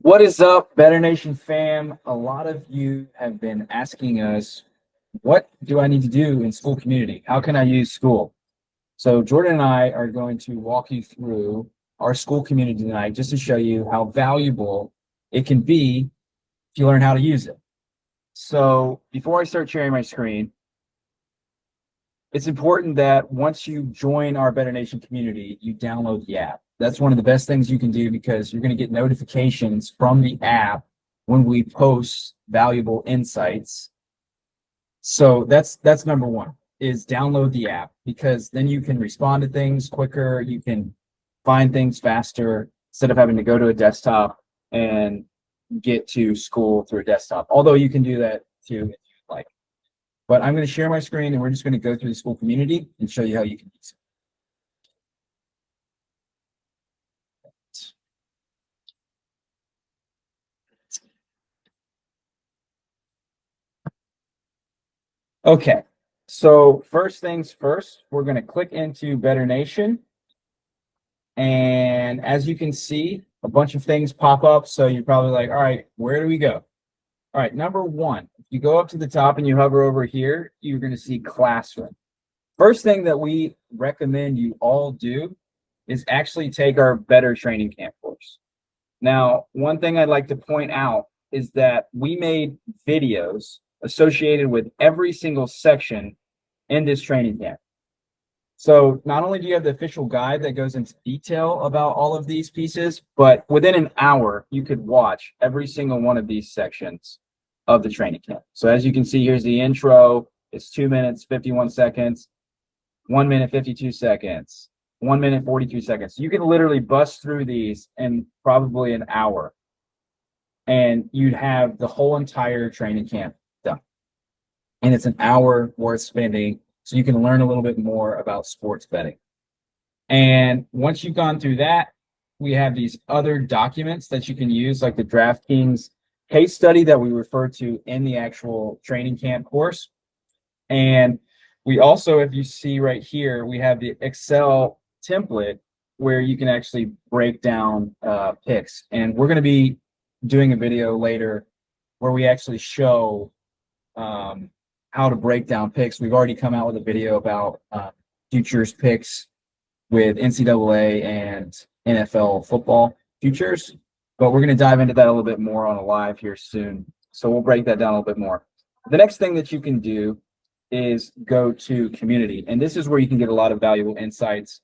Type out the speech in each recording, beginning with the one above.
What is up, Better Nation fam? A lot of you have been asking us, what do I need to do in Skool community? How can I use Skool? So Jordan and I are going to walk you through our Skool community tonight just to show you how valuable it can be if you learn how to use it. So before I start sharing my screen, it's important that once you join our Better Nation community, you download the app. That's one of the best things you can do because you're going to get notifications from the app when we post valuable insights. So that's number one, is download the app, because then you can respond to things quicker, you can find things faster instead of having to go to a desktop and get to Skool through a desktop. Although you can do that too if you'd like. But I'm going to share my screen and we're just going to go through the Skool community and show you how you can use it. Okay, so first things first, we're going to click into Better Nation. And as you can see, a bunch of things pop up. So you're probably like, all right, where do we go? All right, number one, if you go up to the top and you hover over here, you're going to see Classroom. First thing that we recommend you all do is actually take our Better Training Camp course. Now, one thing I'd like to point out is that we made videos associated with every single section in this training camp. So not only do you have the official guide that goes into detail about all of these pieces, but within an hour, you could watch every single one of these sections of the training camp. So as you can see, here's the intro. It's 2 minutes, 51 seconds, 1 minute, 52 seconds, 1 minute, 43 seconds. You can literally bust through these in probably an hour, and you'd have the whole entire training camp done. And it's an hour worth spending, so you can learn a little bit more about sports betting. And once you've gone through that, we have these other documents that you can use, like the DraftKings case study that we refer to in the actual training camp course. And we also, if you see right here, we have the Excel template where you can actually break down picks. And we're going to be doing a video later where we actually show how to break down picks. We've already come out with a video about futures picks with NCAA and NFL football futures, but we're going to dive into that a little bit more on a live here soon. So we'll break that down a little bit more. The next thing that you can do is go to community, and this is where you can get a lot of valuable insights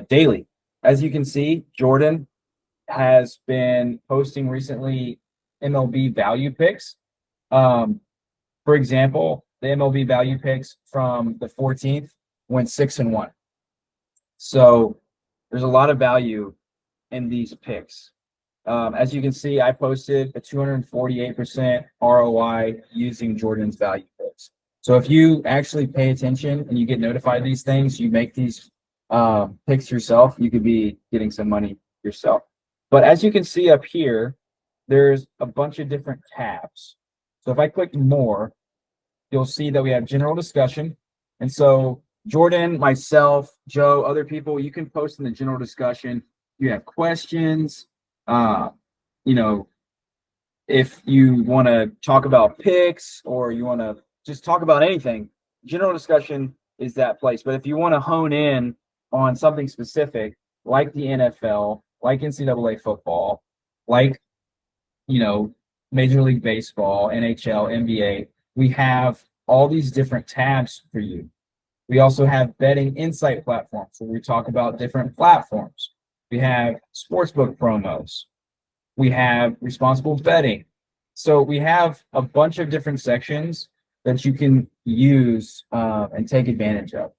daily. As you can see, Jordan has been posting recently MLB value picks. For example, the MLB value picks from the 14th went 6-1. So there's a lot of value in these picks. As you can see, I posted a 248% ROI using Jordan's value picks. So if you actually pay attention and you get notified of these things, you make these picks yourself, you could be getting some money yourself. But as you can see up here, there's a bunch of different tabs. So if I click more, you'll see that we have general discussion. And so Jordan, myself, Joe, other people, you can post in the general discussion. You have questions, if you want to talk about picks or you want to just talk about anything, general discussion is that place. But if you want to hone in on something specific, like the NFL, like NCAA football, like, Major League Baseball, NHL, NBA, we have all these different tabs for you. We also have betting insight platforms where we talk about different platforms. We have sportsbook promos. We have responsible betting. So we have a bunch of different sections that you can use and take advantage of.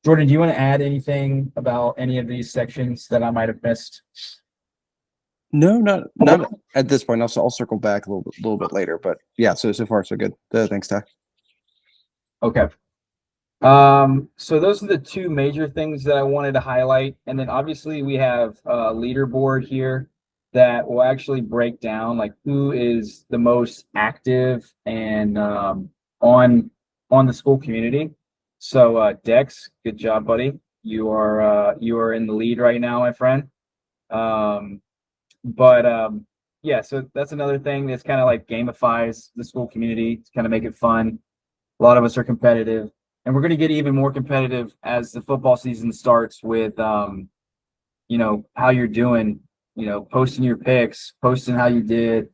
Jordan, do you want to add anything about any of these sections that I might have missed? No, not at this point. I'll circle back a little bit later, but yeah. So far so good. Thanks, Ty. Okay. So those are the two major things that I wanted to highlight, and then obviously we have a leaderboard here that will actually break down like who is the most active and on the Skool community. So Dex, good job, buddy. You are in the lead right now, my friend. But yeah, so that's another thing that's kind of like gamifies the Skool community to kind of make it fun. A lot of us are competitive, and we're going to get even more competitive as the football season starts with, how you're doing, posting your picks, posting how you did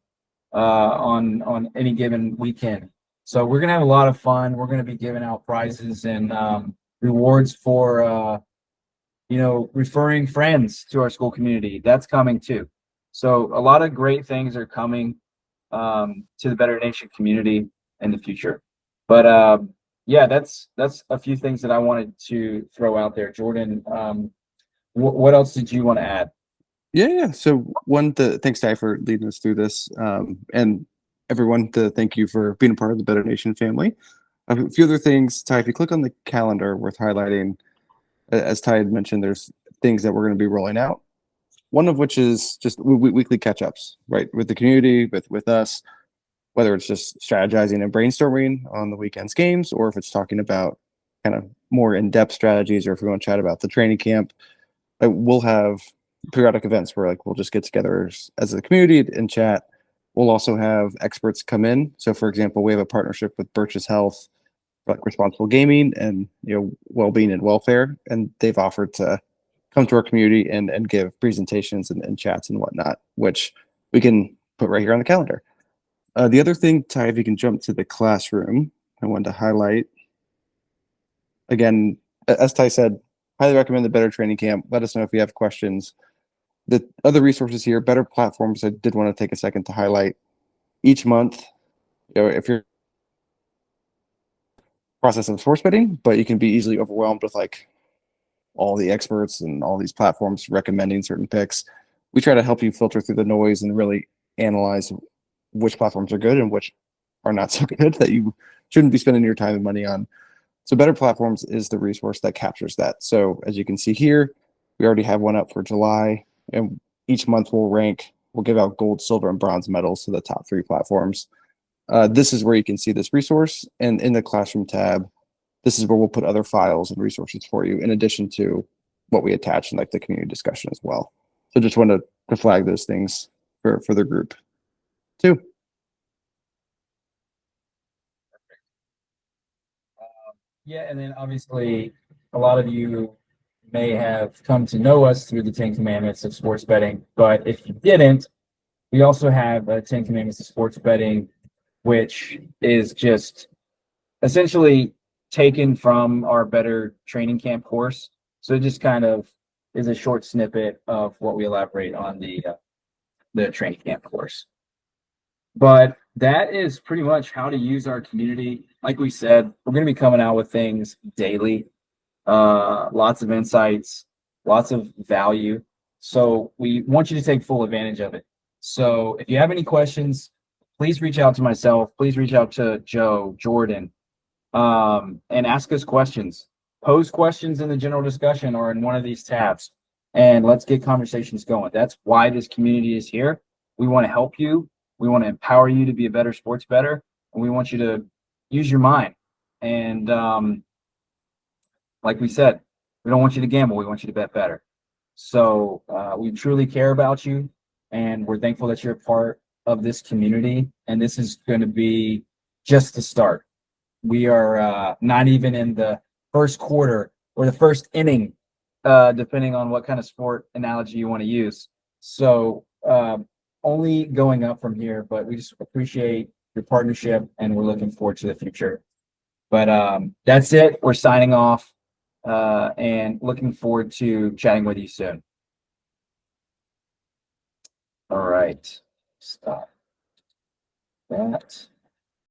on any given weekend. So we're gonna have a lot of fun. We're gonna be giving out prizes and rewards for referring friends to our Skool community. That's coming too. So a lot of great things are coming to the Better Nation community in the future. But yeah, that's a few things that I wanted to throw out there. Jordan, what else did you want to add? Yeah. So thanks Ty for leading us through this, and everyone to thank you for being a part of the Better Nation family. A few other things, Ty. If you click on the calendar, worth highlighting, as Ty had mentioned, there's things that we're going to be rolling out. One of which is just weekly catch ups, right, with the community, with us. Whether it's just strategizing and brainstorming on the weekend's games, or if it's talking about kind of more in depth strategies, or if we want to chat about the training camp, we'll have periodic events where like we'll just get together as a community and chat. We'll also have experts come in. So, for example, we have a partnership with Birch's Health for like responsible gaming and well-being and welfare, and they've offered to come to our community and give presentations and chats and whatnot, which we can put right here on the calendar. The other thing, Ty, if you can jump to the classroom, I wanted to highlight again, as Ty said, highly recommend the Better Training Camp. Let us know if you have questions. The other resources here, Better Platforms, I did want to take a second to highlight. Each month, if you're process of sports betting, but you can be easily overwhelmed with like all the experts and all these platforms recommending certain picks. We try to help you filter through the noise and really analyze which platforms are good and which are not so good that you shouldn't be spending your time and money on. So Better Platforms is the resource that captures that. So as you can see here, we already have one up for July, and each month we'll give out gold, silver, and bronze medals to the top 3 platforms. This is where you can see this resource, and in the classroom tab, this is where we'll put other files and resources for you in addition to what we attach in like the community discussion as well. So just wanted to flag those things for the group too. Yeah, and then obviously a lot of you may have come to know us through the 10 Commandments of sports betting, but if you didn't, we also have 10 Commandments of sports betting, which is just essentially taken from our Better Training Camp course. So it just kind of is a short snippet of what we elaborate on the training camp course. But that is pretty much how to use our community. Like we said, we're going to be coming out with things daily, lots of insights, lots of value. So we want you to take full advantage of it. So if you have any questions, please reach out to myself. Please reach out to Joe, Jordan, and ask us questions. Pose questions in the general discussion or in one of these tabs, and let's get conversations going. That's why this community is here. We want to help you. We want to empower you to be a better sports bettor, and we want you to use your mind. And like we said, we don't want you to gamble. We want you to bet better. So we truly care about you, and we're thankful that you're a part of this community. And this is going to be just the start. We are not even in the first quarter or the first inning, depending on what kind of sport analogy you want to use. So only going up from here, but we just appreciate your partnership and we're looking forward to the future. But that's it. We're signing off and looking forward to chatting with you soon. All right. Stop that.